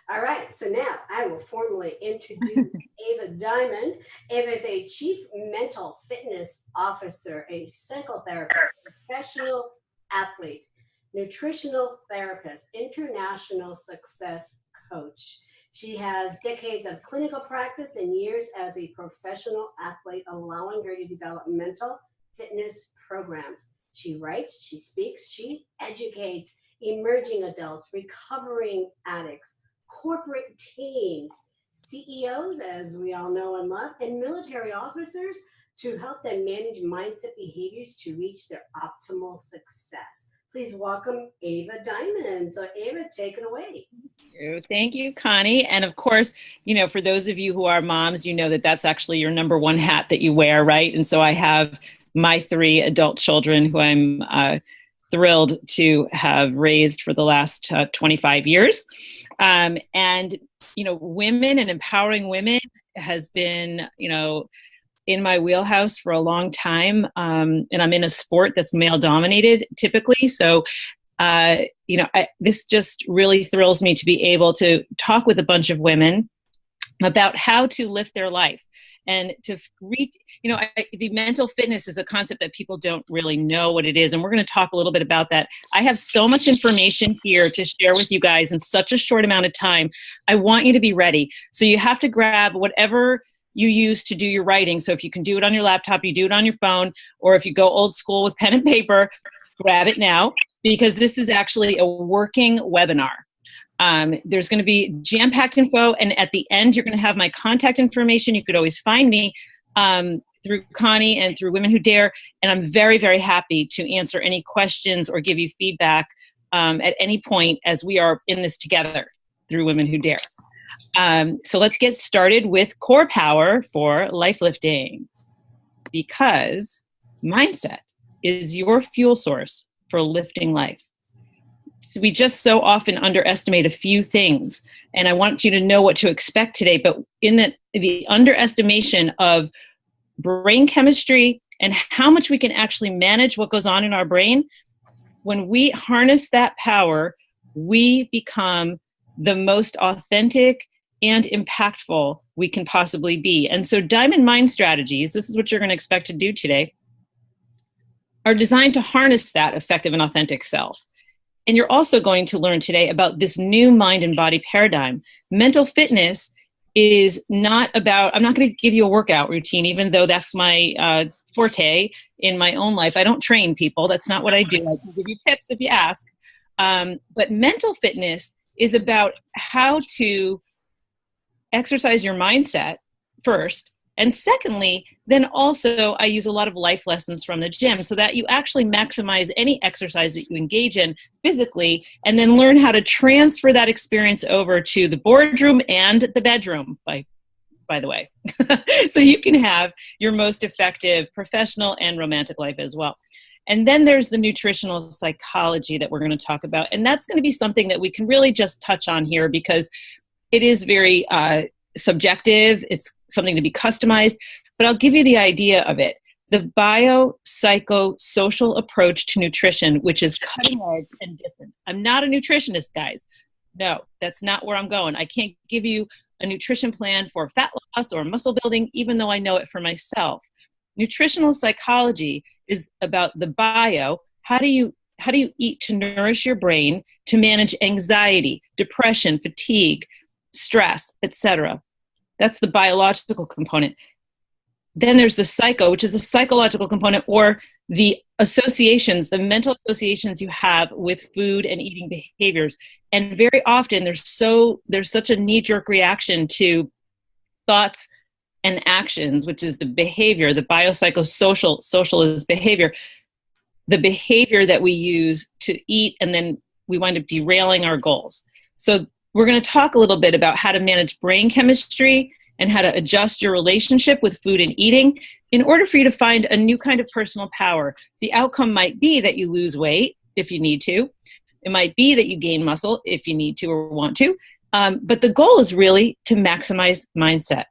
All right, so now I will formally introduce Ava Diamond. Ava is a Chief Mental Fitness Officer, a psychotherapist, professional athlete, nutritional therapist, international success coach. She has decades of clinical practice and years as a professional athlete, allowing her to develop mental fitness programs. She writes, she speaks, she educates emerging adults, recovering addicts, corporate teams, CEOs, as we all know and love, and military officers to help them manage mindset behaviors to reach their optimal success. Please welcome Ava Diamond. So, Ava, take it away. Thank you, Connie. And of course, for those of you who are moms, you know that that's actually your number one hat that you wear, right? And so I have my 3 adult children who I'm thrilled to have raised for the last 25 years. And women and empowering women has been, in my wheelhouse for a long time. And I'm in a sport that's male dominated typically. So, this just really thrills me to be able to talk with a bunch of women about how to lift their life and to reach, the mental fitness is a concept that people don't really know what it is. And we're going to talk a little bit about that. I have so much information here to share with you guys in such a short amount of time. I want you to be ready. So you have to grab whatever you use to do your writing. So if you can do it on your laptop, you do it on your phone, or if you go old school with pen and paper, grab it now, because this is actually a working webinar. There's going to be jam-packed info, and at the end, you're going to have my contact information. You could always find me through Connie and through Women Who Dare, and I'm very, very happy to answer any questions or give you feedback at any point as we are in this together through Women Who Dare. So let's get started with core power for life lifting, because mindset is your fuel source for lifting life. We just so often underestimate a few things, and I want you to know what to expect today. But in the underestimation of brain chemistry and how much we can actually manage what goes on in our brain, when we harness that power, we become the most authentic and impactful we can possibly be. And so Diamond Mind Strategies, this is what you're going to expect to do today, are designed to harness that effective and authentic self. And you're also going to learn today about this new mind and body paradigm. Mental fitness is not about, I'm not going to give you a workout routine, even though that's my forte in my own life. I don't train people. That's not what I do. I can give you tips if you ask. But mental fitness is about how to exercise your mindset first. And secondly, then also I use a lot of life lessons from the gym so that you actually maximize any exercise that you engage in physically, and then learn how to transfer that experience over to the boardroom and the bedroom, by the way. So you can have your most effective professional and romantic life as well. And then there's the nutritional psychology that we're going to talk about. And that's going to be something that we can really just touch on here, because it is very subjective. It's something to be customized, but I'll give you the idea of it. The biopsychosocial approach to nutrition, which is cutting edge and different. I'm not a nutritionist, guys. No, that's not where I'm going. I can't give you a nutrition plan for fat loss or muscle building, even though I know it for myself. Nutritional psychology is about the bio. How do you eat to nourish your brain, to manage anxiety, depression, fatigue, stress, etc.? That's the biological component. Then there's the psycho, which is the psychological component, or the associations, the mental associations you have with food and eating behaviors. And very often there's such a knee-jerk reaction to thoughts and actions, which is the behavior, the biopsychosocial, social is behavior, the behavior that we use to eat, and then we wind up derailing our goals. So we're going to talk a little bit about how to manage brain chemistry and how to adjust your relationship with food and eating in order for you to find a new kind of personal power. The outcome might be that you lose weight if you need to. It might be that you gain muscle if you need to or want to. But the goal is really to maximize mindset.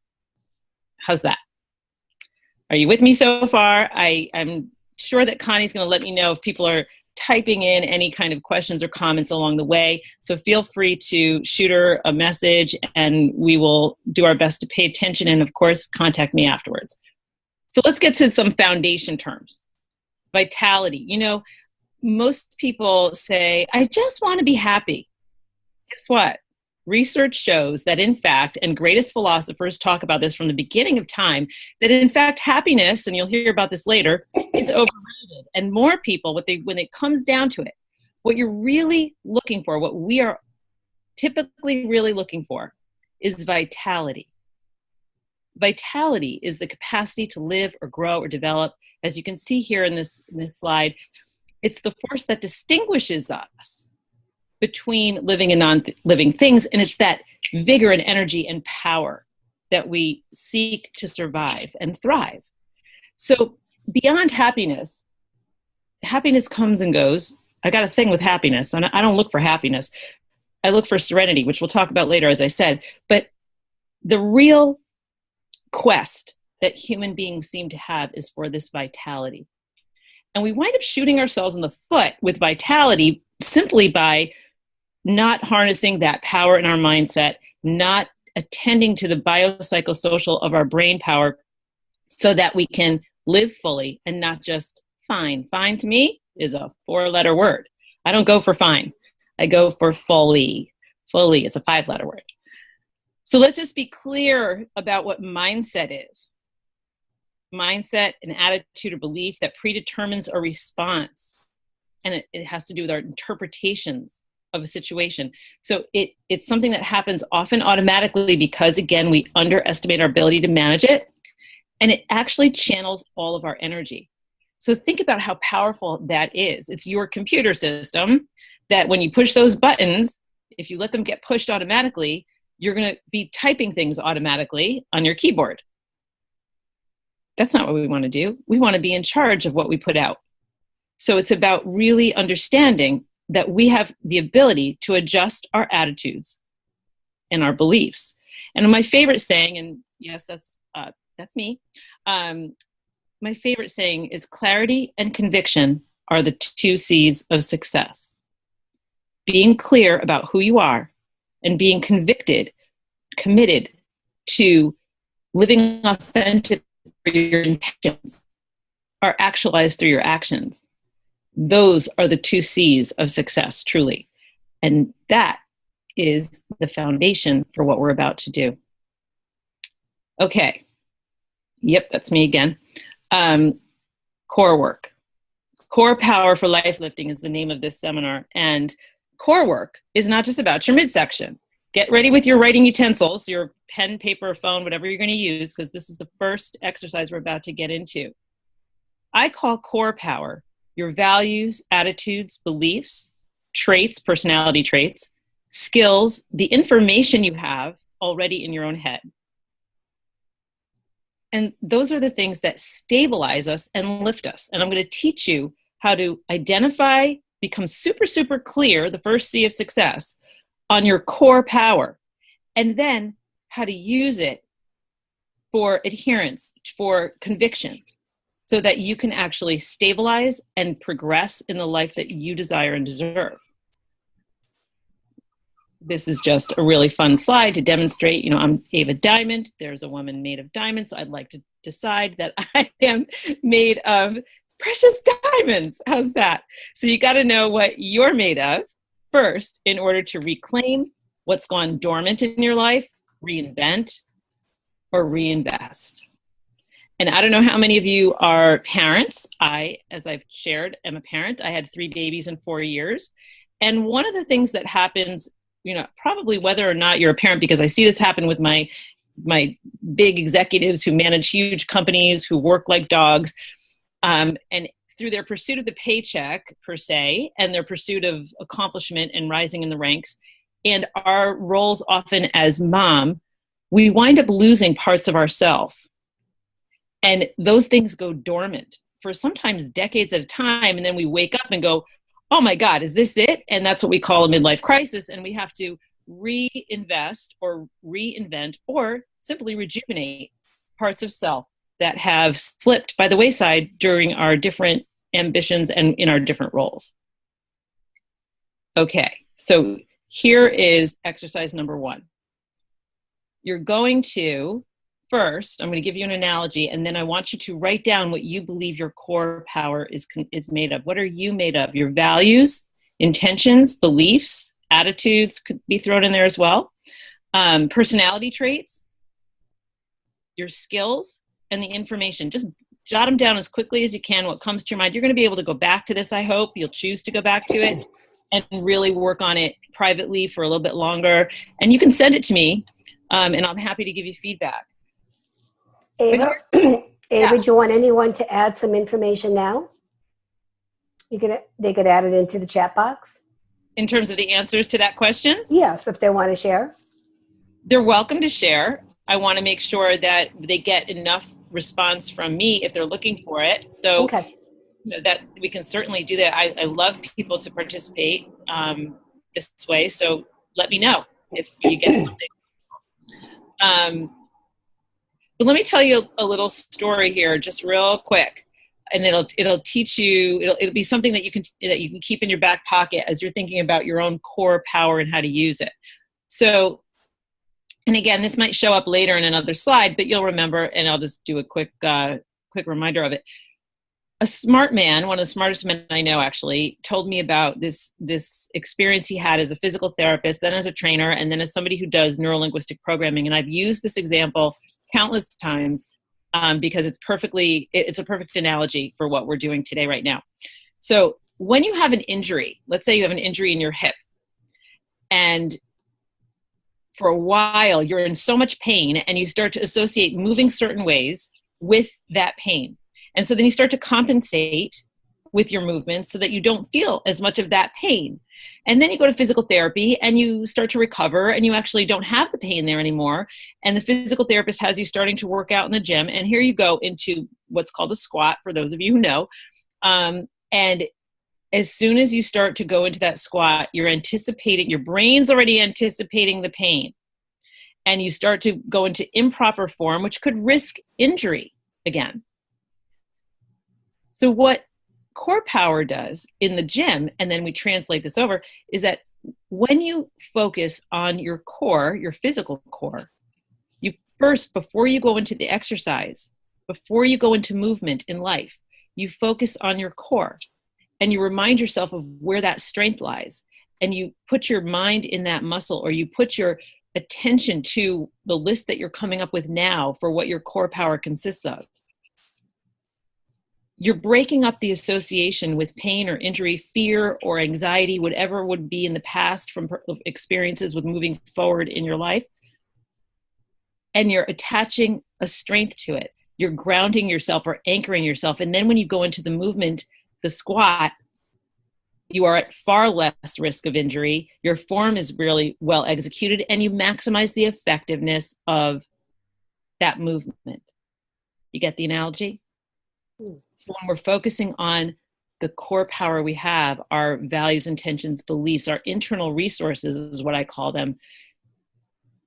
How's that? Are you with me so far? I'm sure that Connie's going to let me know if people are typing in any kind of questions or comments along the way. So feel free to shoot her a message and we will do our best to pay attention and, of course, contact me afterwards. So let's get to some foundation terms. Vitality. You know, most people say, I just want to be happy. Guess what? Research shows that, in fact, and greatest philosophers talk about this from the beginning of time, that in fact, happiness, and you'll hear about this later, is overrated. And more people, when it comes down to it, what you're really looking for, what we are typically really looking for, is vitality. Vitality is the capacity to live or grow or develop. As you can see here in this slide, it's the force that distinguishes us between living and non-living things, and it's that vigor and energy and power that we seek to survive and thrive. So beyond happiness, happiness comes and goes. I got a thing with happiness, and I don't look for happiness. I look for serenity, which we'll talk about later, as I said. But the real quest that human beings seem to have is for this vitality. And we wind up shooting ourselves in the foot with vitality simply by not harnessing that power in our mindset, not attending to the biopsychosocial of our brain power so that we can live fully and not just fine. Fine to me is a 4-letter word. I don't go for fine. I go for fully. Fully, it's a 5-letter word. So let's just be clear about what mindset is. Mindset, an attitude or belief that predetermines a response. And it has to do with our interpretations of a situation. So it's something that happens often automatically because, again, we underestimate our ability to manage it. And it actually channels all of our energy. So think about how powerful that is. It's your computer system that when you push those buttons, if you let them get pushed automatically, you're going to be typing things automatically on your keyboard. That's not what we want to do. We want to be in charge of what we put out. So it's about really understanding that we have the ability to adjust our attitudes and our beliefs. And my favorite saying, and yes, that's me. My favorite saying is clarity and conviction are the 2 C's of success. Being clear about who you are and being committed to living authentic for your intentions are actualized through your actions. Those are the 2 C's of success, truly. And that is the foundation for what we're about to do. Okay. Yep, that's me again. Core work. Core Power for Life Lifting is the name of this seminar. And core work is not just about your midsection. Get ready with your writing utensils, your pen, paper, phone, whatever you're going to use, because this is the first exercise we're about to get into. I call core power your values, attitudes, beliefs, traits, personality traits, skills, the information you have already in your own head. And those are the things that stabilize us and lift us. And I'm going to teach you how to identify, become super, super clear, the first C of success, on your core power, and then how to use it for adherence, for conviction, so that you can actually stabilize and progress in the life that you desire and deserve. This is just a really fun slide to demonstrate, I'm Ava Diamond. There's a woman made of diamonds. I'd like to decide that I am made of precious diamonds. How's that? So you got to know what you're made of first in order to reclaim what's gone dormant in your life, reinvent, or reinvest. And I don't know how many of you are parents. I, as I've shared, am a parent. I had 3 babies in 4 years. And one of the things that happens, probably whether or not you're a parent, because I see this happen with my big executives who manage huge companies, who work like dogs, and through their pursuit of the paycheck, per se, and their pursuit of accomplishment and rising in the ranks, and our roles often as mom, we wind up losing parts of ourselves. And those things go dormant for sometimes decades at a time. And then we wake up and go, oh my God, is this it? And that's what we call a midlife crisis. And we have to reinvest or reinvent or simply rejuvenate parts of self that have slipped by the wayside during our different ambitions and in our different roles. Okay, so here is exercise number 1. You're going to, first, I'm going to give you an analogy, and then I want you to write down what you believe your core power is made of. What are you made of? Your values, intentions, beliefs, attitudes could be thrown in there as well. Personality traits, your skills, and the information. Just jot them down as quickly as you can, what comes to your mind. You're going to be able to go back to this, I hope. You'll choose to go back to it and really work on it privately for a little bit longer. And you can send it to me, and I'm happy to give you feedback. Ava, Ava, do you want anyone to add some information now? They could add it into the chat box. In terms of the answers to that question? Yes, if they want to share. They're welcome to share. I want to make sure that they get enough response from me if they're looking for it. So Okay. That we can certainly do that. I love people to participate this way. So let me know if you get something. But let me tell you a little story here, just real quick, and it'll teach you. It'll be something that you can keep in your back pocket as you're thinking about your own core power and how to use it. So, and again, this might show up later in another slide, but you'll remember, and I'll just do a quick reminder of it. A smart man, one of the smartest men I know actually, told me about this experience he had as a physical therapist, then as a trainer, and then as somebody who does neurolinguistic programming. And I've used this example countless times because it's a perfect analogy for what we're doing today right now. So when you have an injury, let's say you have an injury in your hip, and for a while you're in so much pain and you start to associate moving certain ways with that pain. And so then you start to compensate with your movements so that you don't feel as much of that pain. And then you go to physical therapy and you start to recover and you actually don't have the pain there anymore. And the physical therapist has you starting to work out in the gym. And here you go into what's called a squat, for those of you who know. And as soon as you start to go into that squat, your brain's already anticipating the pain. And you start to go into improper form, which could risk injury again. So what core power does in the gym, and then we translate this over, is that when you focus on your core, your physical core, you first, before you go into the exercise, before you go into movement in life, you focus on your core and you remind yourself of where that strength lies. And you put your mind in that muscle, or you put your attention to the list that you're coming up with now for what your core power consists of. You're breaking up the association with pain or injury, fear or anxiety, whatever would be in the past from experiences with moving forward in your life. And you're attaching a strength to it. You're grounding yourself or anchoring yourself. And then when you go into the movement, the squat, you are at far less risk of injury. Your form is really well executed, and you maximize the effectiveness of that movement. You get the analogy? So when we're focusing on the core power we have, our values, intentions, beliefs, our internal resources is what I call them,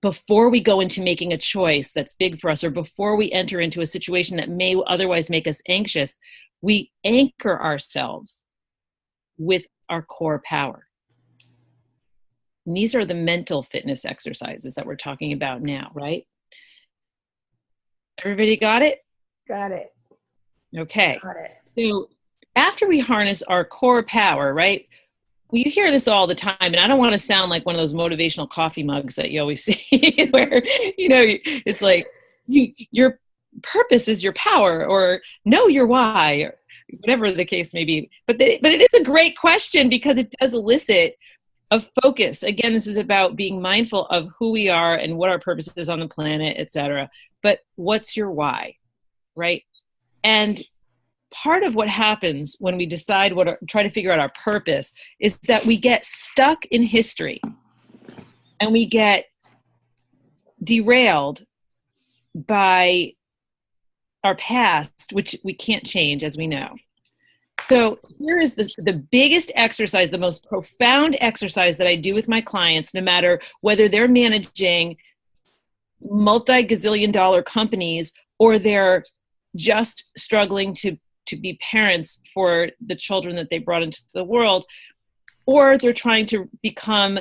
before we go into making a choice that's big for us, or before we enter into a situation that may otherwise make us anxious, we anchor ourselves with our core power. And these are the mental fitness exercises that we're talking about now, right? Everybody got it? Got it. Okay. Got it. So after we harness our core power, right? Well, you hear this all the time, and I don't want to sound like one of those motivational coffee mugs that you always see where, it's like your purpose is your power, or know your why, or whatever the case may be. But it is a great question because it does elicit a focus. Again, this is about being mindful of who we are and what our purpose is on the planet, etc. But what's your why, right? And part of what happens when we decide try to figure out our purpose is that we get stuck in history and we get derailed by our past, which we can't change, as we know. So here is the biggest exercise, the most profound exercise that I do with my clients, no matter whether they're managing multi-gazillion dollar companies or they're just struggling to be parents for the children that they brought into the world. or they're trying to become,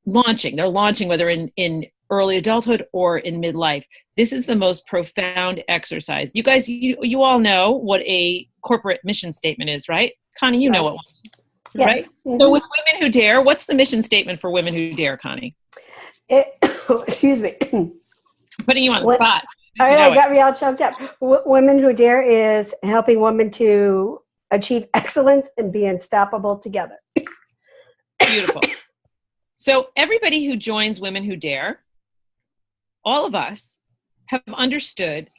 launching. They're launching, whether in early adulthood or in midlife. This is the most profound exercise. You guys, you all know what a corporate mission statement is, right? Connie, you know what one, yes. Right? Mm-hmm. So with Women Who Dare, what's the mission statement for Women Who Dare, Connie? Excuse me. Putting you on the spot. I got me all choked up. Women Who Dare is helping women to achieve excellence and be unstoppable together. Beautiful. So everybody who joins Women Who Dare, all of us have understood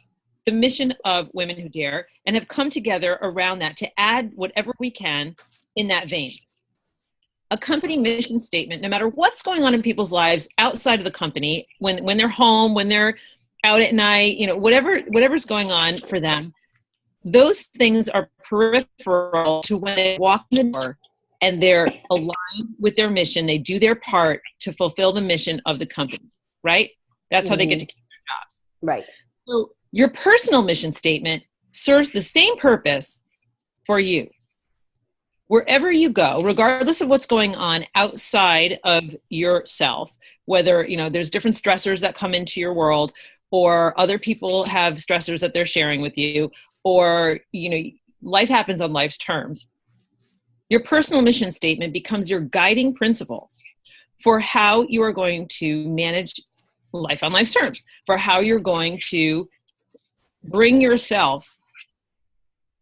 the mission of Women Who Dare and have come together around that to add whatever we can in that vein. A company mission statement, no matter what's going on in people's lives outside of the company, when they're home, when they're out at night, whatever's going on for them, those things are peripheral to when they walk in the door and they're aligned with their mission. They do their part to fulfill the mission of the company, right? That's how they get to keep their jobs. Right. So your personal mission statement serves the same purpose for you. Wherever you go, regardless of what's going on outside of yourself, whether, there's different stressors that come into your world, or other people have stressors that they're sharing with you, or, life happens on life's terms. Your personal mission statement becomes your guiding principle for how you are going to manage life on life's terms, for how you're going to bring yourself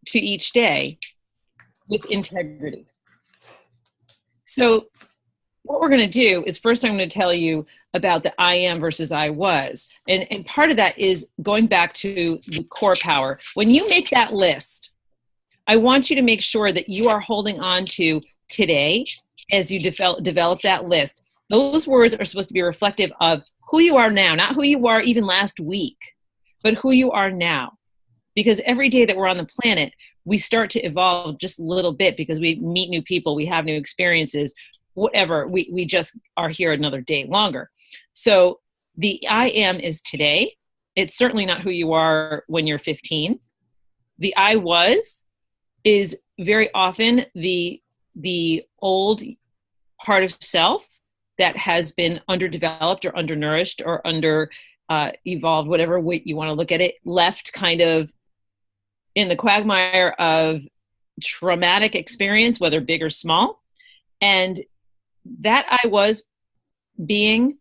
to each day with integrity. So what we're going to do is first I'm going to tell you about the I am versus I was. And part of that is going back to the core power. When you make that list, I want you to make sure that you are holding on to today as you develop that list. Those words are supposed to be reflective of who you are now, not who you were even last week, but who you are now. Because every day that we're on the planet, we start to evolve just a little bit because we meet new people, we have new experiences, whatever, we just are here another day longer. So the I am is today. It's certainly not who you are when you're 15. The I was is very often the old part of self that has been underdeveloped or undernourished or under evolved, whatever way you want to look at it, left kind of in the quagmire of traumatic experience, whether big or small. And that I was being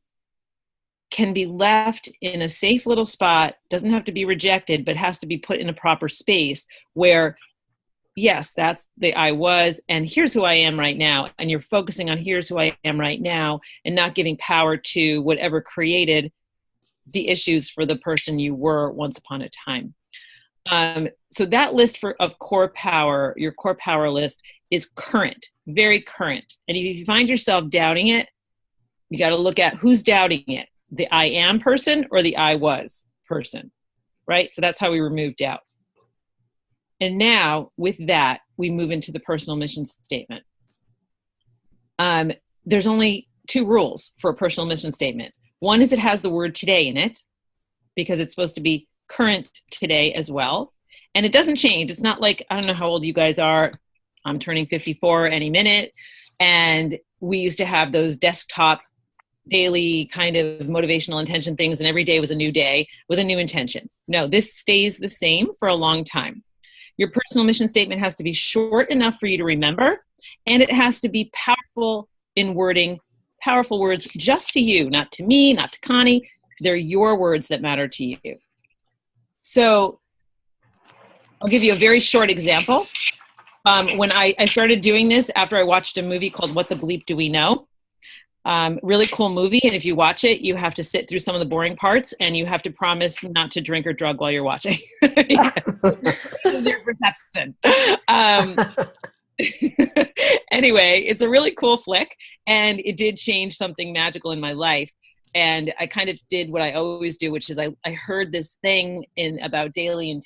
can be left in a safe little spot, doesn't have to be rejected, but has to be put in a proper space where, yes, that's the I was, and here's who I am right now. And you're focusing on here's who I am right now and not giving power to whatever created the issues for the person you were once upon a time. So that list of core power, your core power list, is current, very current. And if you find yourself doubting it, you got to look at who's doubting it, the I am person or the I was person, right? So that's how we remove doubt. And now with that, we move into the personal mission statement. There's only 2 rules for a personal mission statement. One is it has the word today in it because it's supposed to be current today as well. And it doesn't change. It's not like, I don't know how old you guys are. I'm turning 54 any minute. And we used to have those desktop daily kind of motivational intention things. And every day was a new day with a new intention. No, this stays the same for a long time. Your personal mission statement has to be short enough for you to remember. And it has to be powerful in wording, powerful words just to you, not to me, not to Connie. They're your words that matter to you. So I'll give you a very short example. When I started doing this after I watched a movie called What the Bleep Do We Know? Really cool movie. And if you watch it, you have to sit through some of the boring parts and you have to promise not to drink or drug while you're watching. Their perception. Anyway, it's a really cool flick and it did change something magical in my life. And I kind of did what I always do, which is I heard this thing about daily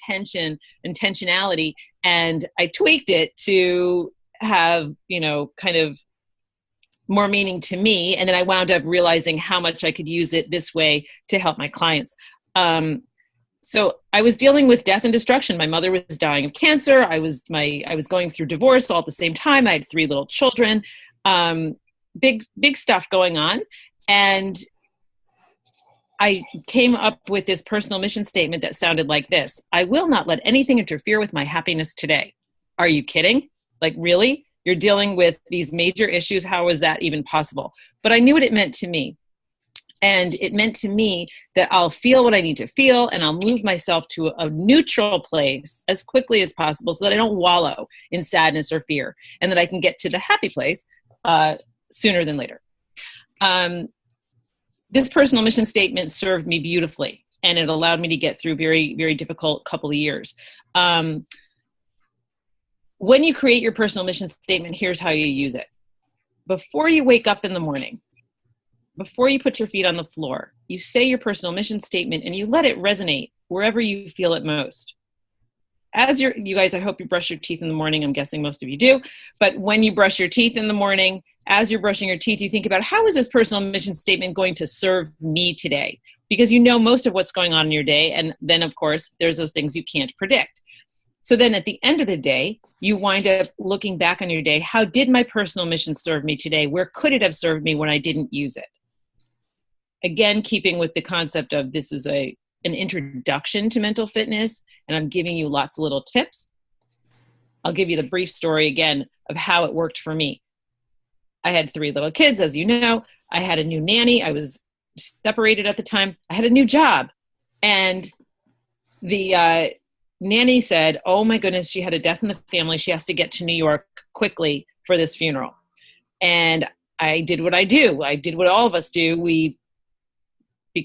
intentionality, and I tweaked it to have, kind of more meaning to me. And then I wound up realizing how much I could use it this way to help my clients. So I was dealing with death and destruction. My mother was dying of cancer. I was going through divorce all at the same time. I had 3 little children, big stuff going on. And I came up with this personal mission statement that sounded like this: I will not let anything interfere with my happiness today. Are you kidding? Like, really? You're dealing with these major issues. How is that even possible? But I knew what it meant to me. And it meant to me that I'll feel what I need to feel, and I'll move myself to a neutral place as quickly as possible so that I don't wallow in sadness or fear, and that I can get to the happy place sooner than later. This personal mission statement served me beautifully, and it allowed me to get through very, very difficult couple of years. When you create your personal mission statement, here's how you use it. Before you wake up in the morning, before you put your feet on the floor, you say your personal mission statement and you let it resonate wherever you feel it most. You guys, I hope you brush your teeth in the morning. I'm guessing most of you do. But when you brush your teeth in the morning, as you're brushing your teeth, you think about, how is this personal mission statement going to serve me today? Because you know most of what's going on in your day. And then, of course, there's those things you can't predict. So then at the end of the day, you wind up looking back on your day. How did my personal mission serve me today? Where could it have served me when I didn't use it? Again, keeping with the concept of this is an introduction to mental fitness, and I'm giving you lots of little tips. I'll give you the brief story again of how it worked for me. I had 3 little kids, as you know. I had a new nanny. I was separated at the time. I had a new job. And the nanny said, oh my goodness, she had a death in the family. She has to get to New York quickly for this funeral. And I did what I do. I did what all of us do. We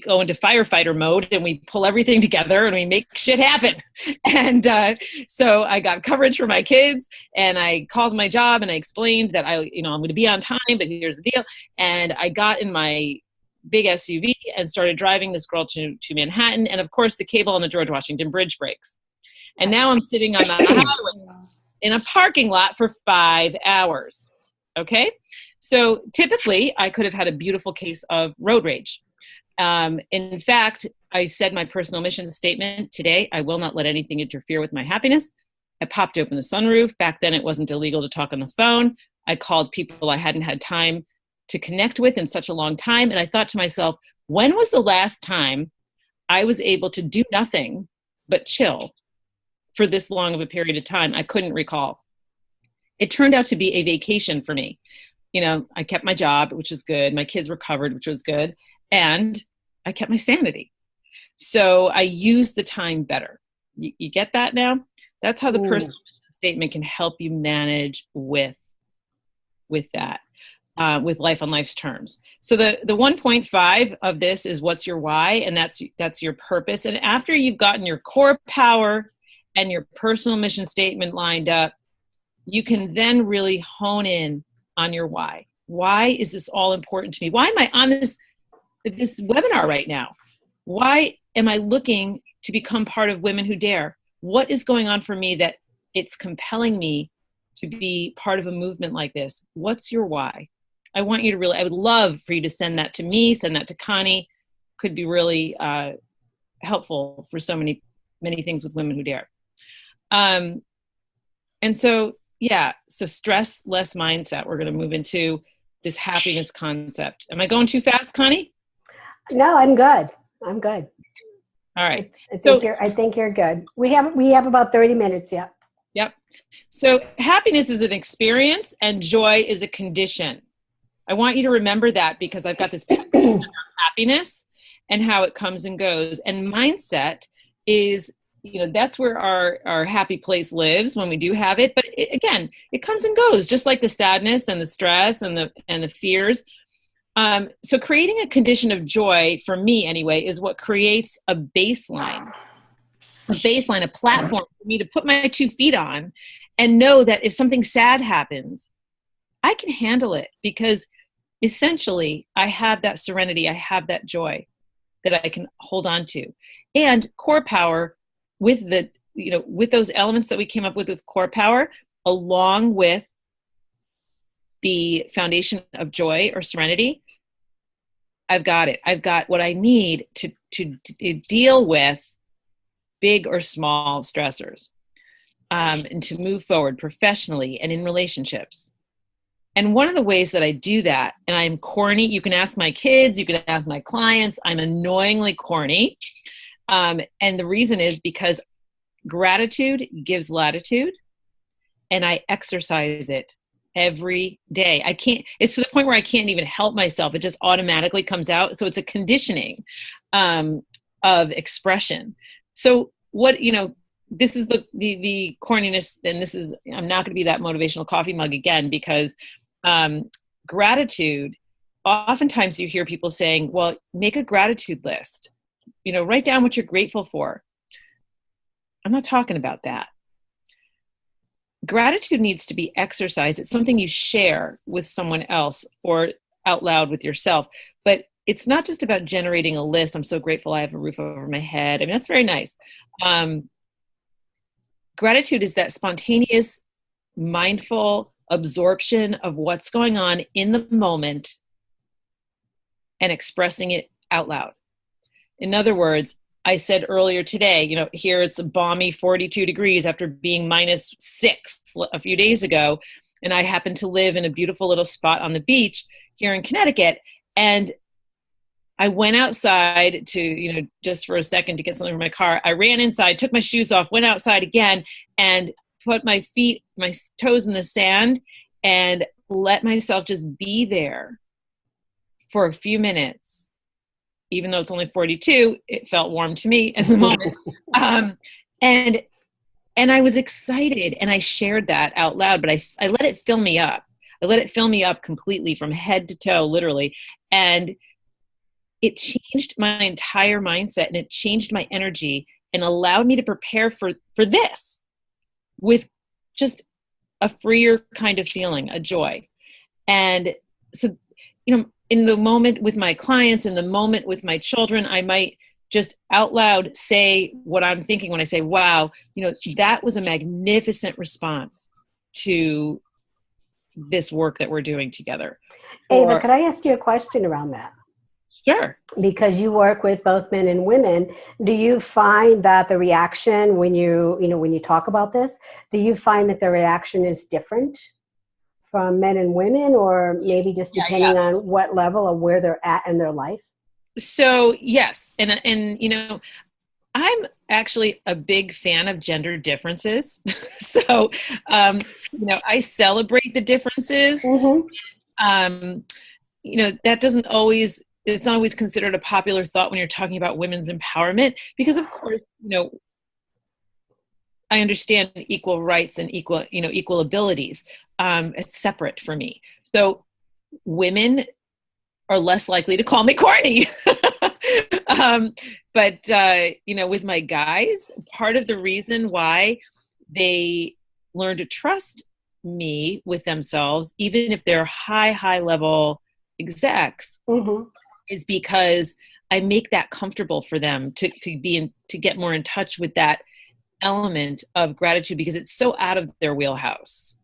go into firefighter mode and we pull everything together and we make shit happen. And so I got coverage for my kids, and I called my job and I explained that I'm going to be on time, but here's the deal. And I got in my big SUV and started driving this girl to Manhattan. And of course the cable on the George Washington Bridge breaks. And now I'm sitting on the highway in a parking lot for 5 hours. Okay. So typically I could have had a beautiful case of road rage. In fact, I said my personal mission statement today: I will not let anything interfere with my happiness. I popped open the sunroof. Back then it wasn't illegal to talk on the phone. I called people I hadn't had time to connect with in such a long time. And I thought to myself, when was the last time I was able to do nothing but chill for this long of a period of time? I couldn't recall. It turned out to be a vacation for me. I kept my job, which was good. My kids recovered, which was good. And I kept my sanity. So I used the time better. You get that now? That's how the personal statement can help you manage with that, with life on life's terms. So the 1.5 of this is what's your why, and that's your purpose. And after you've gotten your core power and your personal mission statement lined up, you can then really hone in on your why. Why is this all important to me? Why am I on this webinar right now? Why am I looking to become part of Women Who Dare? What is going on for me that it's compelling me to be part of a movement like this? What's your why? I want you to I would love for you to send that to me, send that to Connie. Could be really helpful for so many things with Women Who Dare. And so stress less mindset. We're going to move into this happiness concept. Am I going too fast, Connie? No, I'm good. All right. I think you're good. We have about 30 minutes yet. Yep. So happiness is an experience and joy is a condition. I want you to remember that, because I've got this about happiness and how it comes and goes. And mindset is, that's where our happy place lives when we do have it. But it comes and goes, just like the sadness and the stress and the fears. So creating a condition of joy, for me anyway, is what creates a baseline, a platform for me to put my 2 feet on and know that if something sad happens, I can handle it, because essentially I have that serenity, I have that joy that I can hold on to. And core power, with with those elements that we came up with core power, along with the foundation of joy or serenity, I've got it. I've got what I need to deal with big or small stressors, and to move forward professionally and in relationships. And one of the ways that I do that, and I'm corny, you can ask my kids, you can ask my clients, I'm annoyingly corny. And the reason is because gratitude gives latitude, and I exercise it every day. It's to the point where I can't even help myself. It just automatically comes out. So it's a conditioning of expression. So this is the corniness, and I'm not going to be that motivational coffee mug again, because gratitude, oftentimes you hear people saying, well, make a gratitude list, write down what you're grateful for. I'm not talking about that. Gratitude needs to be exercised. It's something you share with someone else or out loud with yourself. But it's not just about generating a list. I'm so grateful I have a roof over my head. I mean, that's very nice. Gratitude is that spontaneous, mindful absorption of what's going on in the moment and expressing it out loud. In other words, I said earlier today, here it's a balmy 42 degrees after being -6 a few days ago. And I happen to live in a beautiful little spot on the beach here in Connecticut. And I went outside to, just for a second to get something from my car. I ran inside, took my shoes off, went outside again, and put my toes in the sand and let myself just be there for a few minutes. Even though it's only 42, it felt warm to me at the moment. And I was excited, and I shared that out loud, but I let it fill me up. I let it fill me up completely from head to toe, literally. And it changed my entire mindset, and it changed my energy and allowed me to prepare for this with just a freer kind of feeling, a joy. And so, in the moment with my clients, in the moment with my children, I might just out loud say what I'm thinking when I say, wow, that was a magnificent response to this work that we're doing together. Ava, could I ask you a question around that? Sure. Because you work with both men and women, do you find that the reaction when you talk about this, do you find that the reaction is different from men and women, or maybe just depending on what level of where they're at in their life? So yes. And I'm actually a big fan of gender differences. So, I celebrate the differences. Mm-hmm. That it's not always considered a popular thought when you're talking about women's empowerment, because of course, I understand equal rights and equal abilities. It's separate for me. So women are less likely to call me corny. But with my guys, part of the reason why they learn to trust me with themselves, even if they're high level execs, mm-hmm. is because I make that comfortable for them to get more in touch with that element of gratitude, because it's so out of their wheelhouse,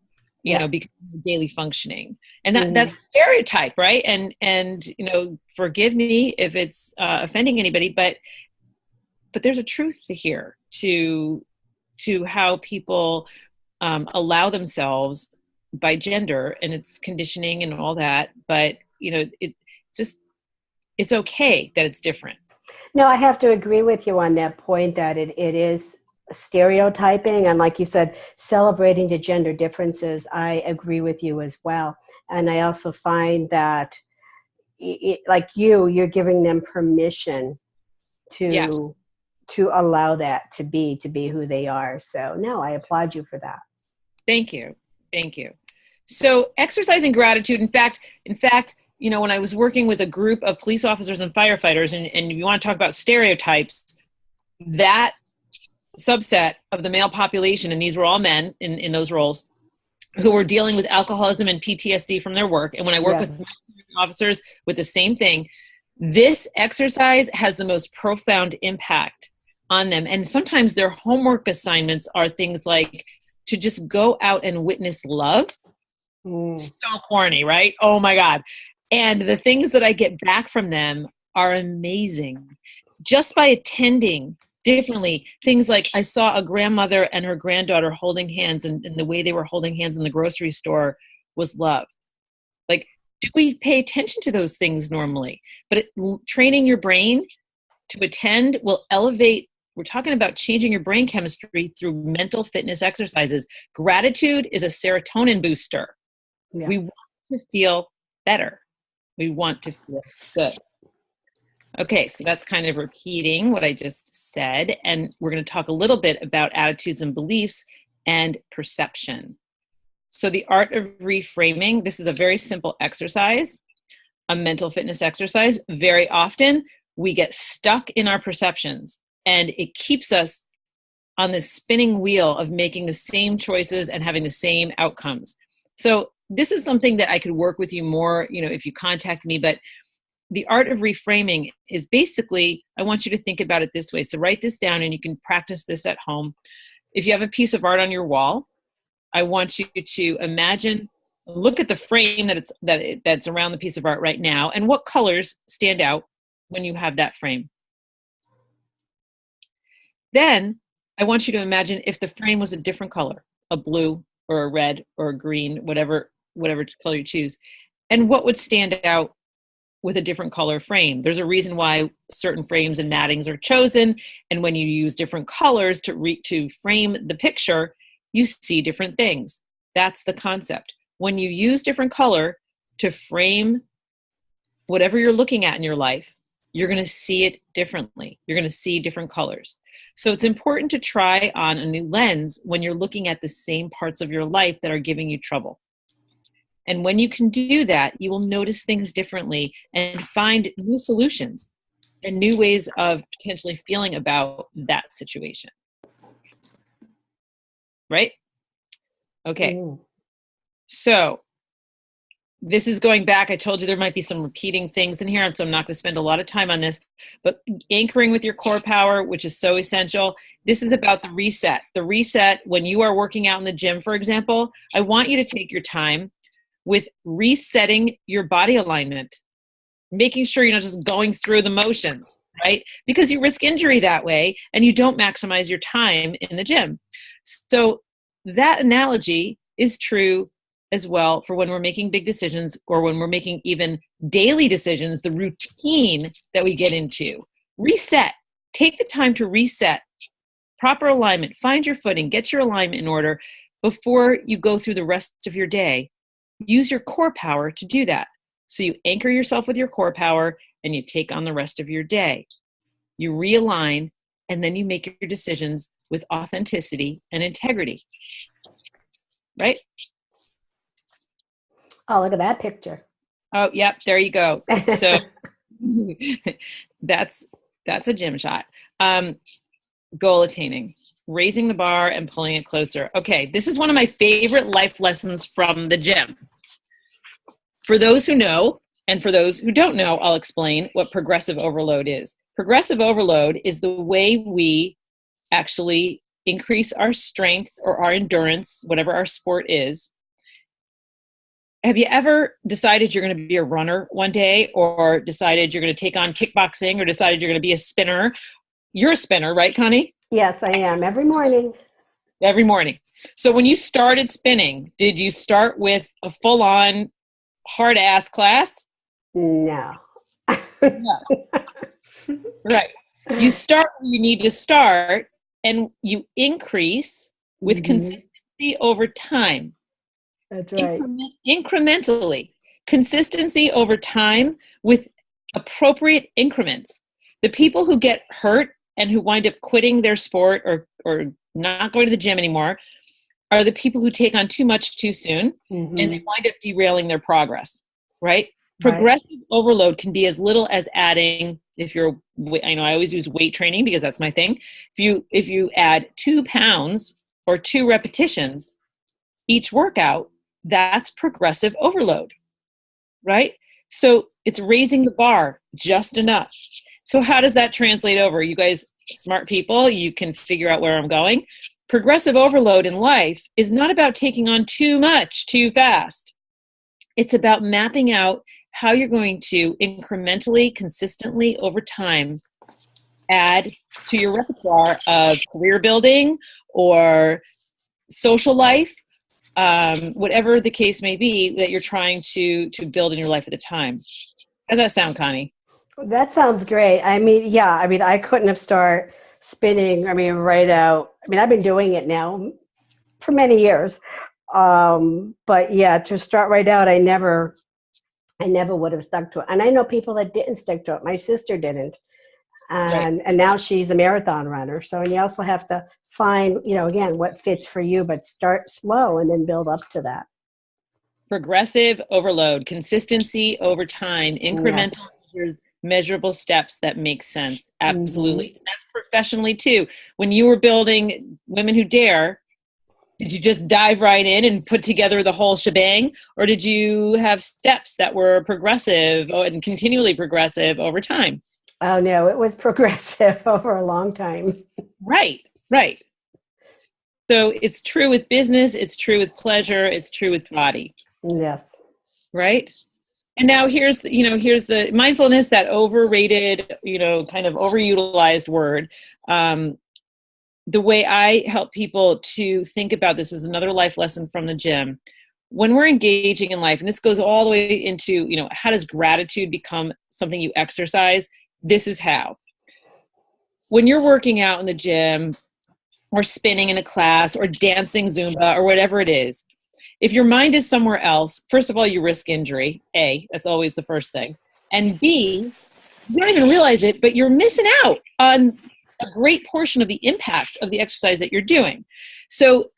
because of daily functioning. And that's stereotype, right? And forgive me if it's offending anybody, but there's a truth here to how people allow themselves by gender, and it's conditioning and all that. But it's okay that it's different. No, I have to agree with you on that point, that it is stereotyping, and like you said, celebrating the gender differences. I agree with you as well. And I also find that like you're giving them permission to allow that to be who they are. So no, I applaud you for that. Thank you. So exercising gratitude, in fact, when I was working with a group of police officers and firefighters, and you want to talk about stereotypes, that subset of the male population, and these were all men in those roles, who were dealing with alcoholism and PTSD from their work. And when I work with officers with the same thing, this exercise has the most profound impact on them. And sometimes their homework assignments are things like to just go out and witness love. So corny, right? Oh my God. And the things that I get back from them are amazing. Just by attending differently. Things like I saw a grandmother and her granddaughter holding hands, and the way they were holding hands in the grocery store was love. Like, do we pay attention to those things normally? But training your brain to attend will elevate. We're talking about changing your brain chemistry through mental fitness exercises. Gratitude is a serotonin booster. Yeah. We want to feel better. We want to feel good. Okay, so that's kind of repeating what I just said. And we're going to talk a little bit about attitudes and beliefs and perception. So the art of reframing, this is a very simple exercise, a mental fitness exercise. Very often we get stuck in our perceptions, and it keeps us on this spinning wheel of making the same choices and having the same outcomes. So this is something that I could work with you more, if you contact me, but the art of reframing is basically, I want you to think about it this way. So write this down and you can practice this at home. If you have a piece of art on your wall, I want you to imagine, look at the frame that's around the piece of art right now, and what colors stand out when you have that frame. Then I want you to imagine if the frame was a different color, a blue or a red or a green, whatever color you choose, and what would stand out with a different color frame. There's a reason why certain frames and mattings are chosen, and when you use different colors to frame the picture, you see different things. That's the concept. When you use different color to frame whatever you're looking at in your life, you're going to see it differently. You're going to see different colors. So it's important to try on a new lens when you're looking at the same parts of your life that are giving you trouble. And when you can do that, you will notice things differently and find new solutions and new ways of potentially feeling about that situation. Right? Okay. So this is going back. I told you there might be some repeating things in here, and so I'm not going to spend a lot of time on this, but anchoring with your core power, which is so essential. This is about the reset. The reset, when you are working out in the gym, for example, I want you to take your time with resetting your body alignment, making sure you're not just going through the motions, right? Because you risk injury that way, and you don't maximize your time in the gym. So that analogy is true as well for when we're making big decisions, or when we're making even daily decisions, the routine that we get into. Reset. Take the time to reset. Proper alignment. Find your footing. Get your alignment in order before you go through the rest of your day. Use your core power to do that. So you anchor yourself with your core power and you take on the rest of your day. You realign, and then you make your decisions with authenticity and integrity. Right? Oh, look at that picture. Oh, yep, there you go. So that's a gym shot. Goal attaining. Raising the bar and pulling it closer. Okay, this is one of my favorite life lessons from the gym. For those who know, and for those who don't know, I'll explain what progressive overload is. Progressive overload is the way we actually increase our strength or our endurance, whatever our sport is. Have you ever decided you're going to be a runner one day, or decided you're going to take on kickboxing, or decided you're going to be a spinner? You're a spinner, right, Connie? Yes, I am. Every morning. Every morning. So when you started spinning, did you start with a full-on hard-ass class? No. No. Right. You start where you need to start, and you increase with consistency over time. That's right. Incrementally. Consistency over time with appropriate increments. The people who get hurt and who wind up quitting their sport or not going to the gym anymore are the people who take on too much too soon, and they wind up derailing their progress, right? Progressive overload can be as little as adding, I always use weight training because that's my thing. If you add 2 pounds or 2 repetitions each workout, that's progressive overload, right? So it's raising the bar just enough. So how does that translate over? You guys, smart people, you can figure out where I'm going. Progressive overload in life is not about taking on too much too fast. It's about mapping out how you're going to incrementally, consistently over time add to your repertoire of career building or social life, whatever the case may be that you're trying to build in your life at the time. How does that sound, Connie? That sounds great. I mean, yeah, I mean, I couldn't have started spinning, I mean, right out. I mean, I've been doing it now for many years. But yeah, to start right out, I never would have stuck to it. And I know people that didn't stick to it. My sister didn't. And now she's a marathon runner. So, and you also have to find, you know, again, what fits for you, but start slow and then build up to that. Progressive overload, consistency over time, incremental measures, measurable steps that make sense. Absolutely. Mm-hmm. That's professionally too. When you were building Women Who Dare, did you just dive right in and put together the whole shebang? Or did you have steps that were progressive and continually progressive over time? Oh, no, it was progressive over a long time. Right. So it's true with business. It's true with pleasure. It's true with body. Yes. Right. And now here's the mindfulness, that overrated, kind of overutilized word. The way I help people to think about this is another life lesson from the gym. When we're engaging in life, and this goes all the way into, how does gratitude become something you exercise? This is how. When you're working out in the gym or spinning in a class or dancing Zumba or whatever it is, if your mind is somewhere else, first of all, you risk injury. A, that's always the first thing. And B, you don't even realize it, but you're missing out on a great portion of the impact of the exercise that you're doing. So,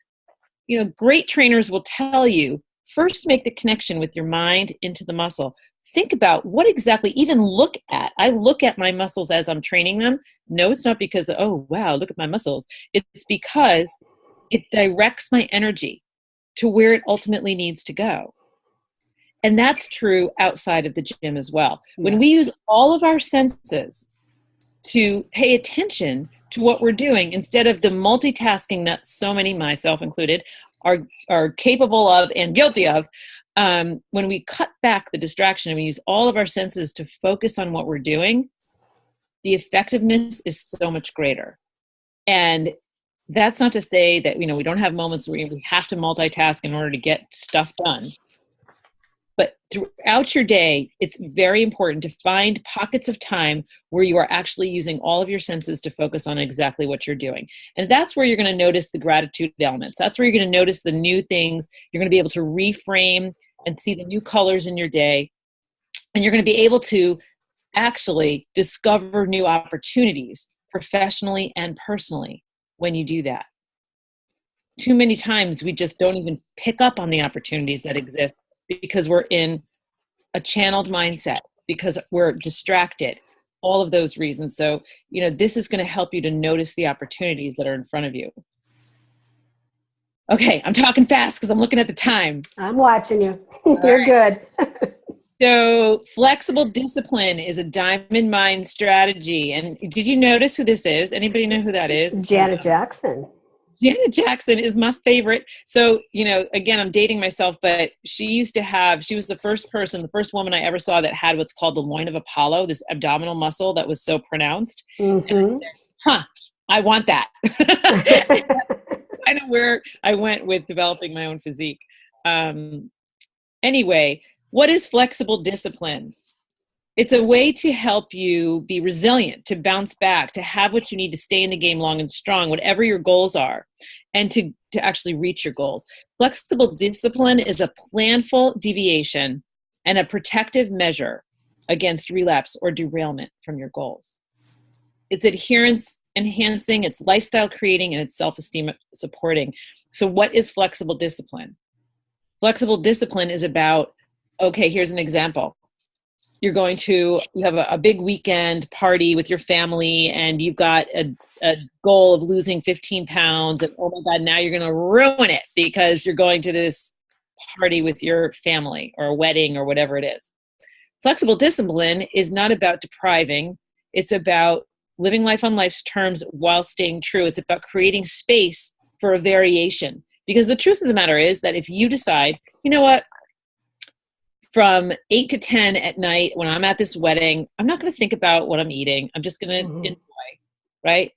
great trainers will tell you, first make the connection with your mind into the muscle. Think about what exactly, even look at. I look at my muscles as I'm training them. No, it's not because, oh, wow, look at my muscles. It's because it directs my energy to where it ultimately needs to go. And that's true outside of the gym as well. When we use all of our senses to pay attention to what we're doing, instead of the multitasking that so many, myself included, are capable of and guilty of, when we cut back the distraction and we use all of our senses to focus on what we're doing, the effectiveness is so much greater. And that's not to say that, we don't have moments where we have to multitask in order to get stuff done. But throughout your day, it's very important to find pockets of time where you are actually using all of your senses to focus on exactly what you're doing. And that's where you're going to notice the gratitude elements. That's where you're going to notice the new things. You're going to be able to reframe and see the new colors in your day. And you're going to be able to actually discover new opportunities professionally and personally when you do that. Too many times we just don't even pick up on the opportunities that exist because we're in a channeled mindset, because we're distracted, all of those reasons. So, this is going to help you to notice the opportunities that are in front of you. Okay, I'm talking fast because I'm looking at the time. I'm watching you. You're good. So flexible discipline is a diamond mind strategy. And did you notice who this is? Anybody know who that is? Janet Jackson. Janet Jackson is my favorite. So, again, I'm dating myself, but she was the first woman I ever saw that had what's called the loin of Apollo, this abdominal muscle that was so pronounced. Mm-hmm. And I said, I want that. Kind of where I went with developing my own physique. Anyway, what is flexible discipline? It's a way to help you be resilient, to bounce back, to have what you need to stay in the game long and strong, whatever your goals are, and to actually reach your goals. Flexible discipline is a planful deviation and a protective measure against relapse or derailment from your goals. It's adherence enhancing, it's lifestyle creating, and it's self-esteem supporting. So what is flexible discipline? Flexible discipline is about, okay, here's an example. You have a big weekend party with your family and you've got a goal of losing 15 pounds and oh my God, now you're going to ruin it because you're going to this party with your family or a wedding or whatever it is. Flexible discipline is not about depriving. It's about living life on life's terms while staying true. It's about creating space for a variation, because the truth of the matter is that if you decide, you know what, from 8 to 10 at night when I'm at this wedding, I'm not going to think about what I'm eating. I'm just going to enjoy. right?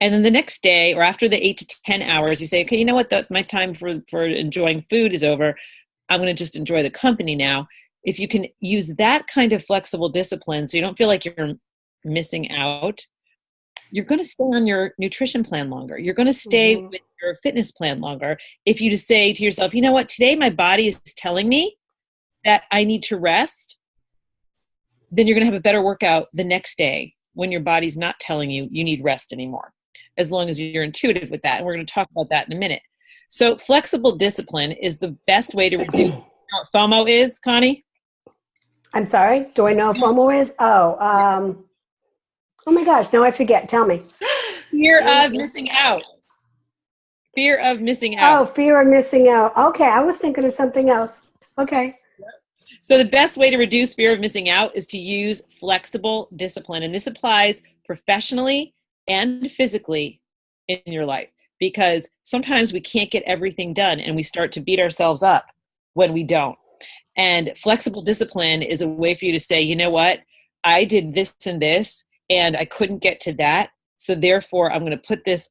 And then the next day or after the 8 to 10 hours, you say, okay, you know what? My time for enjoying food is over. I'm going to just enjoy the company now. If you can use that kind of flexible discipline so you don't feel like you're missing out, you're going to stay on your nutrition plan longer. You're going to stay with your fitness plan longer. If you just say to yourself, you know what, today my body is telling me that I need to rest, then you're going to have a better workout the next day when your body's not telling you you need rest anymore, as long as you're intuitive with that. And we're going to talk about that in a minute. So flexible discipline is the best way to reduce. You know what FOMO is, Connie? I'm sorry. Do I know what FOMO is? Oh my gosh. No, I forget. Tell me. Fear of missing out. Fear of missing out. Oh, fear of missing out. Okay. I was thinking of something else. Okay. So the best way to reduce fear of missing out is to use flexible discipline. And this applies professionally and physically in your life, because sometimes we can't get everything done and we start to beat ourselves up when we don't. And flexible discipline is a way for you to say, you know what, I did this and this and I couldn't get to that. So therefore I'm going to put this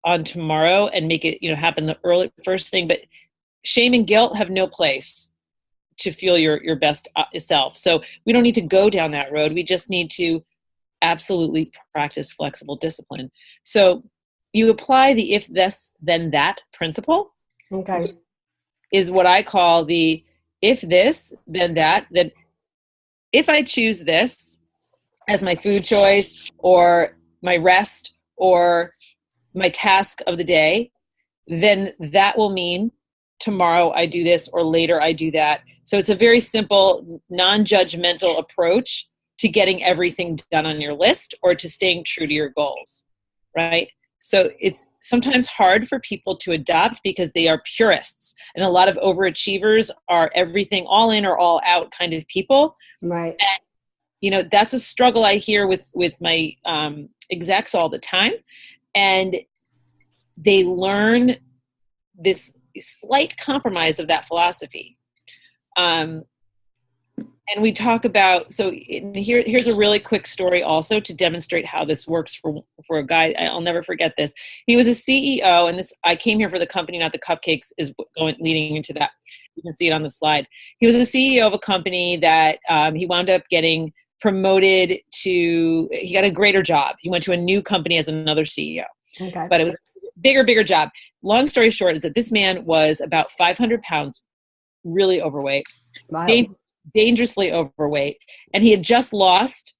on tomorrow and make it, happen the early first thing. But shame and guilt have no place to feel your best self. So we don't need to go down that road. We just need to absolutely practice flexible discipline. So you apply the if this, then that principle. Okay. Is what I call the if this, then that. Then if I choose this as my food choice or my rest or my task of the day, then that will mean tomorrow I do this or later I do that. So it's a very simple, non-judgmental approach to getting everything done on your list or to staying true to your goals, right? So it's sometimes hard for people to adopt because they are purists. And a lot of overachievers are everything all in or all out kind of people. Right. And, that's a struggle I hear with my execs all the time. And they learn this slight compromise of that philosophy. And we talk about, here's a really quick story also to demonstrate how this works for a guy. I'll never forget this. He was a CEO, and I came here for the company, not the cupcakes, is leading into that. You can see it on the slide. He was a CEO of a company that he wound up getting promoted to, he got a greater job. He went to a new company as another CEO. Okay. But it was a bigger job. Long story short is that this man was about 500 pounds, really overweight. Wow. Dangerously overweight, and he had just lost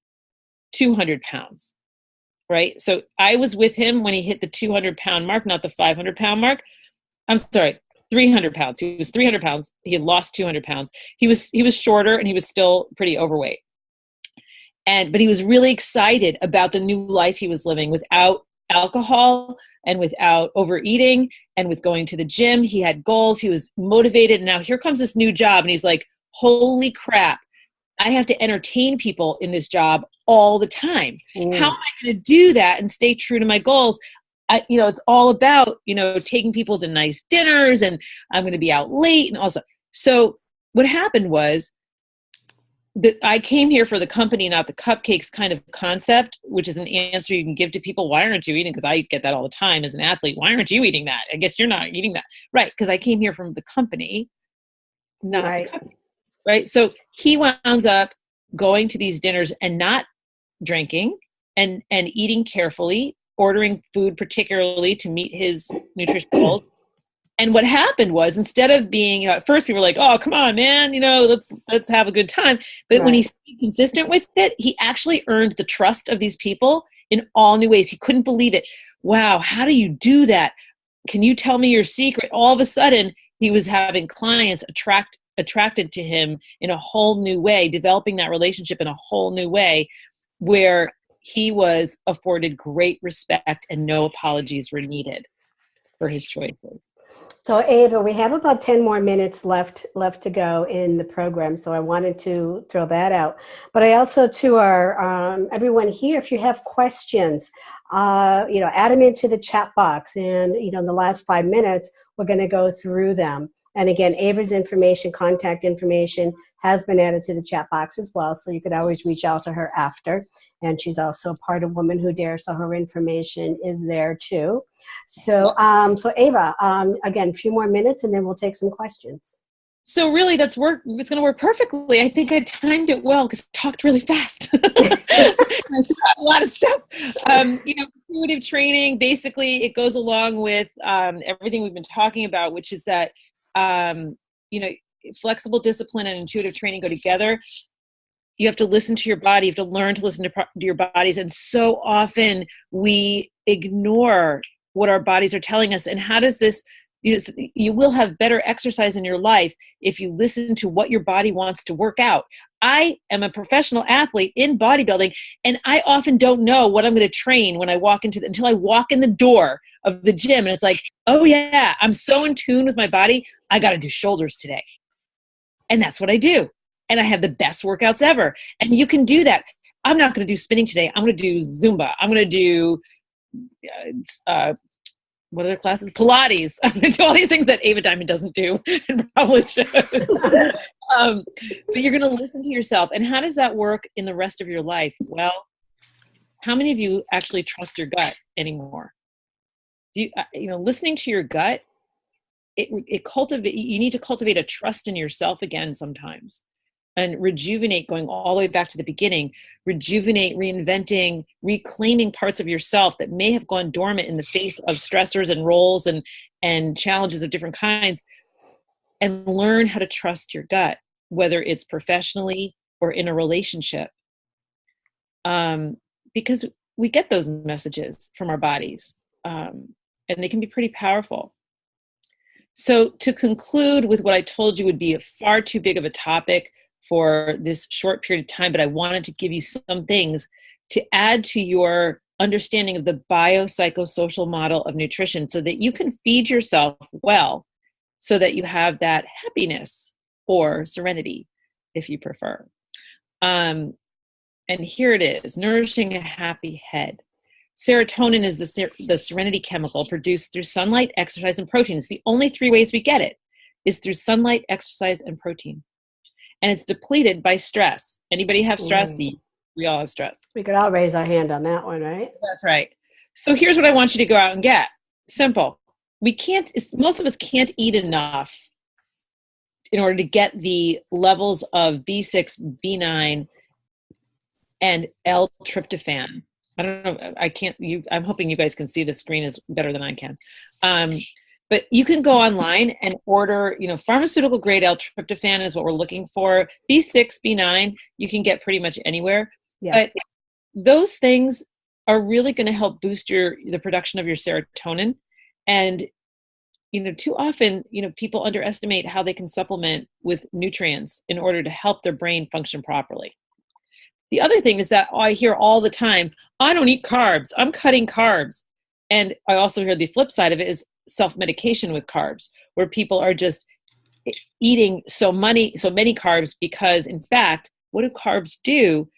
200 pounds, right? So I was with him when he hit the 200-pound mark, not the 500-pound mark. I'm sorry, 300 pounds. He was 300 pounds. He had lost 200 pounds. He was shorter, and he was still pretty overweight. But he was really excited about the new life he was living without alcohol and without overeating and with going to the gym. He had goals. He was motivated. And now here comes this new job, and he's like, holy crap, I have to entertain people in this job all the time. How am I going to do that and stay true to my goals? It's all about, taking people to nice dinners, and I'm going to be out late and also. So what happened was that I came here for the company, not the cupcakes kind of concept, which is an answer you can give to people. Why aren't you eating? Because I get that all the time as an athlete. Why aren't you eating that? I guess you're not eating that. Right. Because I came here from the company, not the cupcakes. Right. So he wound up going to these dinners and not drinking and eating carefully, ordering food particularly to meet his nutrition goals. And what happened was, instead of being, at first people were like, oh, come on, man, let's have a good time. But when he stayed consistent with it, he actually earned the trust of these people in all new ways. He couldn't believe it. Wow, how do you do that? Can you tell me your secret? All of a sudden, he was having clients attracted to him in a whole new way, developing that relationship in a whole new way, where he was afforded great respect and no apologies were needed for his choices. So Ava, we have about 10 more minutes left to go in the program. So I wanted to throw that out. But I also, to our everyone here, if you have questions, add them into the chat box. And, in the last 5 minutes, we're going to go through them. And again, Ava's information, contact information has been added to the chat box as well. So you could always reach out to her after. And she's also part of Women Who Dare, so her information is there too. So, so Ava, again, a few more minutes and then we'll take some questions. So really it's going to work perfectly. I think I timed it well because I talked really fast. I forgot a lot of stuff. Intuitive training, basically it goes along with everything we've been talking about, which is that, flexible discipline and intuitive training go together. You have to listen to your body. You have to learn to listen to your bodies. And so often we ignore what our bodies are telling us. And how does this, you will have better exercise in your life if you listen to what your body wants to work out. I am a professional athlete in bodybuilding, and I often don't know what I'm going to train when I walk until I walk in the door of the gym. And it's like, oh yeah, I'm so in tune with my body. I got to do shoulders today. And that's what I do. And I have the best workouts ever. And you can do that. I'm not going to do spinning today. I'm going to do Zumba. I'm going to do, what other classes? Pilates. I'm going to do all these things that Ava Diamond doesn't do and probably should. But you're going to listen to yourself. And how does that work in the rest of your life? Well, how many of you actually trust your gut anymore? Do you, listening to your gut, you need to cultivate a trust in yourself again sometimes. And rejuvenate, going all the way back to the beginning, rejuvenate, reinventing, reclaiming parts of yourself that may have gone dormant in the face of stressors and roles and challenges of different kinds, and learn how to trust your gut, whether it's professionally or in a relationship. Because we get those messages from our bodies, and they can be pretty powerful. So to conclude with what I told you would be far too big of a topic for this short period of time, but I wanted to give you some things to add to your understanding of the biopsychosocial model of nutrition so that you can feed yourself well, so that you have that happiness or serenity, if you prefer. And here it is, nourishing a happy head. Serotonin is the serenity chemical produced through sunlight, exercise, and protein. It's the only three ways we get it, is through sunlight, exercise, and protein. And it's depleted by stress. Anybody have stress? We all have stress. We could all raise our hand on that one, right? That's right. So here's what I want you to go out and get. Simple. Most of us can't eat enough in order to get the levels of B6, B9, and L-tryptophan. I don't know. I'm hoping you guys can see the screen is better than I can. But you can go online and order, pharmaceutical grade L-tryptophan is what we're looking for. B6, B9, you can get pretty much anywhere. Yeah. But those things are really going to help boost the production of your serotonin. And, too often, people underestimate how they can supplement with nutrients in order to help their brain function properly. The other thing is that I hear all the time, I don't eat carbs. I'm cutting carbs. And I also hear the flip side of it is self-medication with carbs, where people are just eating so many carbs because, in fact, what do carbs do?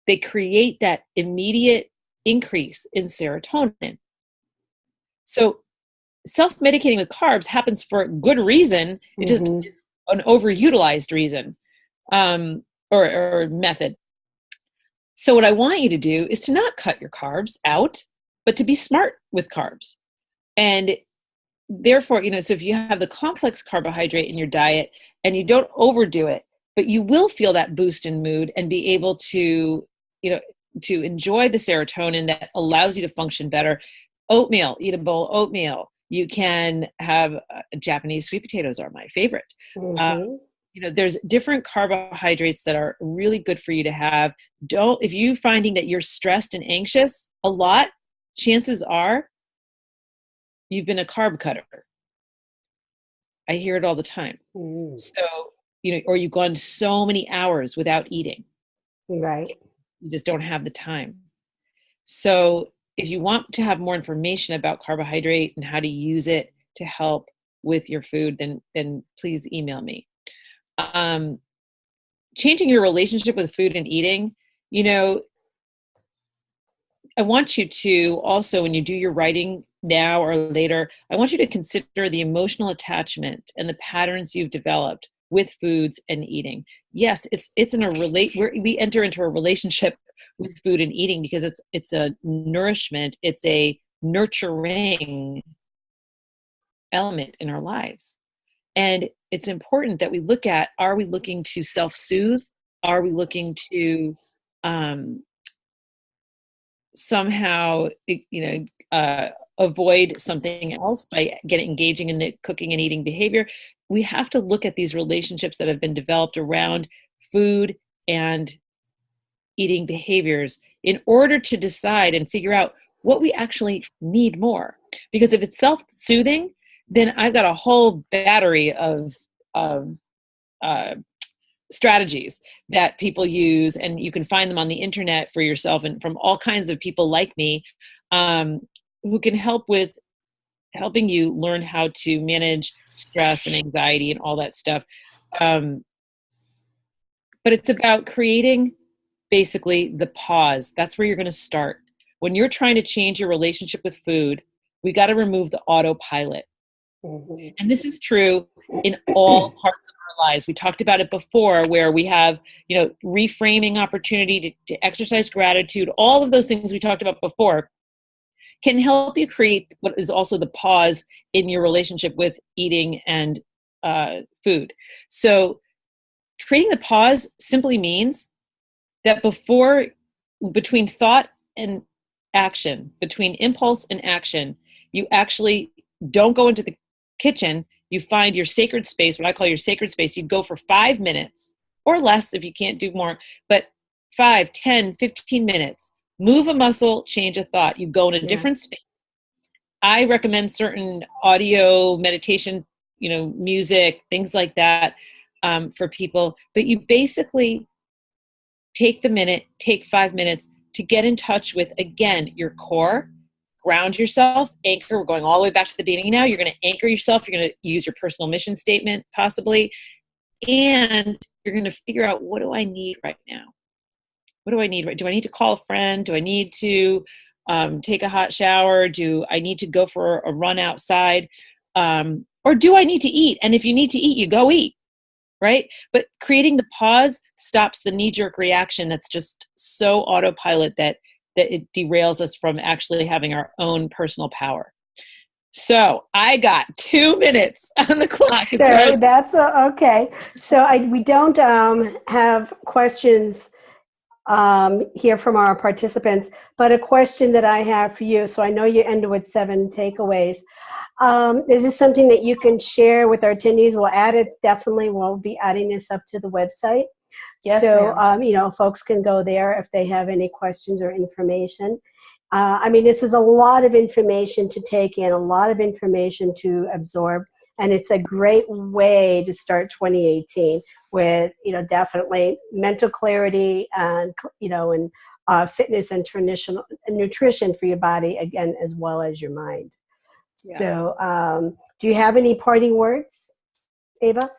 They create that immediate increase in serotonin. So self-medicating with carbs happens for a good reason. It just is an overutilized reason or method. So what I want you to do is to not cut your carbs out, but to be smart with carbs. And therefore, so if you have the complex carbohydrate in your diet and you don't overdo it, but you will feel that boost in mood and be able to, to enjoy the serotonin that allows you to function better. Oatmeal, eat a bowl of oatmeal. You can have Japanese sweet potatoes are my favorite. There's different carbohydrates that are really good for you to have. If you're finding that you're stressed and anxious a lot, chances are you've been a carb cutter. I hear it all the time. So, or you've gone so many hours without eating. Right. You just don't have the time. So if you want to have more information about carbohydrate and how to use it to help with your food, then please email me. Changing your relationship with food and eating, I want you to also, when you do your writing now or later, I want you to consider the emotional attachment and the patterns you've developed with foods and eating. Yes, it's in a we enter into a relationship with food and eating because it's a nourishment, it's a nurturing element in our lives. And it's important that we look at, are we looking to self-soothe? Are we looking to somehow, avoid something else by engaging in the cooking and eating behavior? We have to look at these relationships that have been developed around food and eating behaviors in order to decide and figure out what we actually need more. Because if it's self-soothing, then I've got a whole battery of strategies that people use, and you can find them on the internet for yourself and from all kinds of people like me, who can help with helping you learn how to manage stress and anxiety and all that stuff. But it's about creating basically the pause. That's where you're going to start. When you're trying to change your relationship with food, we got to remove the autopilot. Mhm. And this is true in all parts of our lives. We talked about it before, where we have, reframing opportunity to exercise gratitude. All of those things we talked about before can help you create what is also the pause in your relationship with eating and food. So creating the pause simply means that between thought and action, between impulse and action, you actually don't go into the kitchen. You find your sacred space, what I call your sacred space. You go for 5 minutes or less if you can't do more, but 5, 10, 15 minutes. Move a muscle, change a thought. You go in a different space. I recommend certain audio meditation, music, things like that for people. But you basically take 5 minutes to get in touch with, again, your core. Ground yourself, anchor. We're going all the way back to the beginning now. You're going to anchor yourself. You're going to use your personal mission statement, possibly. And you're going to figure out, what do I need right now? What do I need? Do I need to call a friend? Do I need to take a hot shower? Do I need to go for a run outside? Or do I need to eat? And if you need to eat, you go eat, right? But creating the pause stops the knee-jerk reaction that's just so autopilot that it derails us from actually having our own personal power. So I got 2 minutes on the clock. So that's okay. So we don't have questions here from our participants, but a question that I have for you. So I know you ended with 7 takeaways. Is this something that you can share with our attendees? We'll add it. Definitely, we'll be adding this up to the website. Yes, so, ma'am. Folks can go there if they have any questions or information. This is a lot of information to take in, a lot of information to absorb, and it's a great way to start 2018 with, definitely mental clarity and, fitness and nutrition for your body, again, as well as your mind. Yeah. So, do you have any parting words, Ava?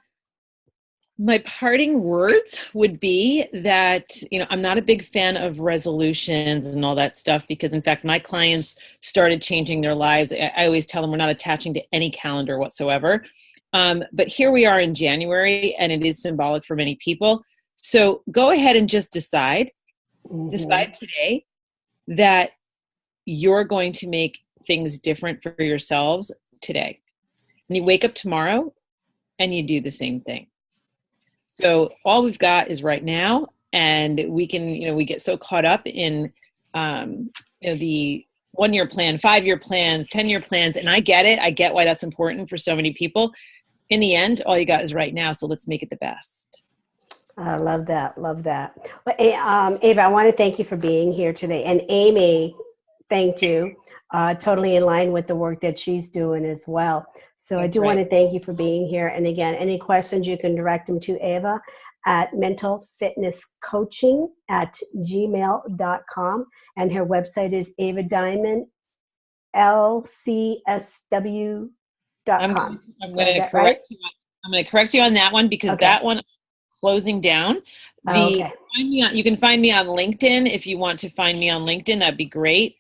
My parting words would be that, I'm not a big fan of resolutions and all that stuff, because in fact, my clients started changing their lives. I always tell them we're not attaching to any calendar whatsoever. But here we are in January, and it is symbolic for many people. So go ahead and just decide today that you're going to make things different for yourselves today. And you wake up tomorrow and you do the same thing. So all we've got is right now, and we can, we get so caught up in, the 1-year plan, 5-year plans, 10-year plans. And I get it. I get why that's important for so many people. In the end, all you got is right now. So let's make it the best. I love that. Love that. Well, Ava, I want to thank you for being here today. And Amy, thank you. Totally in line with the work that she's doing as well. So I do want to thank you for being here. And again, any questions, you can direct them to Ava at mentalfitnesscoaching@gmail.com. And her website is Ava Diamond, LCSW.com. I'm going to correct you. I'm going to correct you on that one, because that one closing down. You can find me on LinkedIn. If you want to find me on LinkedIn, that'd be great.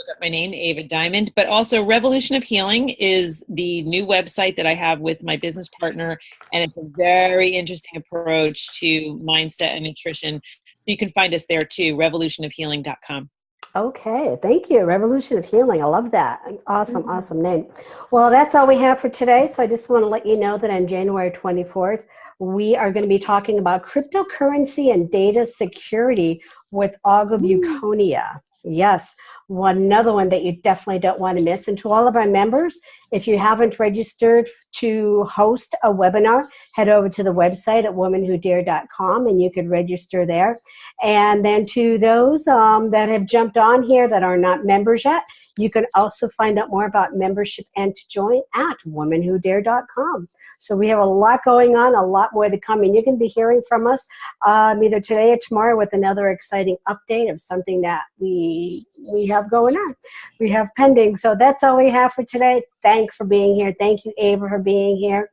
look up my name, Ava Diamond. But also Revolution of Healing is the new website that I have with my business partner. And it's a very interesting approach to mindset and nutrition. You can find us there too, revolutionofhealing.com. Okay, thank you. Revolution of Healing. I love that. Awesome, awesome name. Well, that's all we have for today. So I just want to let you know that on January 24th, we are going to be talking about cryptocurrency and data security with Olga Bukonia. Yes, another one that you definitely don't want to miss. And to all of our members, if you haven't registered to host a webinar, head over to the website at womanwhodare.com and you can register there. And then to those that have jumped on here that are not members yet, you can also find out more about membership and to join at womanwhodare.com. So we have a lot going on, a lot more to come, and you can be hearing from us either today or tomorrow with another exciting update of something that we have going on, we have pending. So that's all we have for today. Thanks for being here. Thank you, Ava, for being here,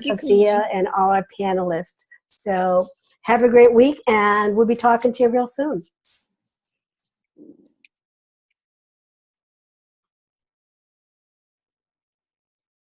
Sophia, and all our panelists. So have a great week, and we'll be talking to you real soon.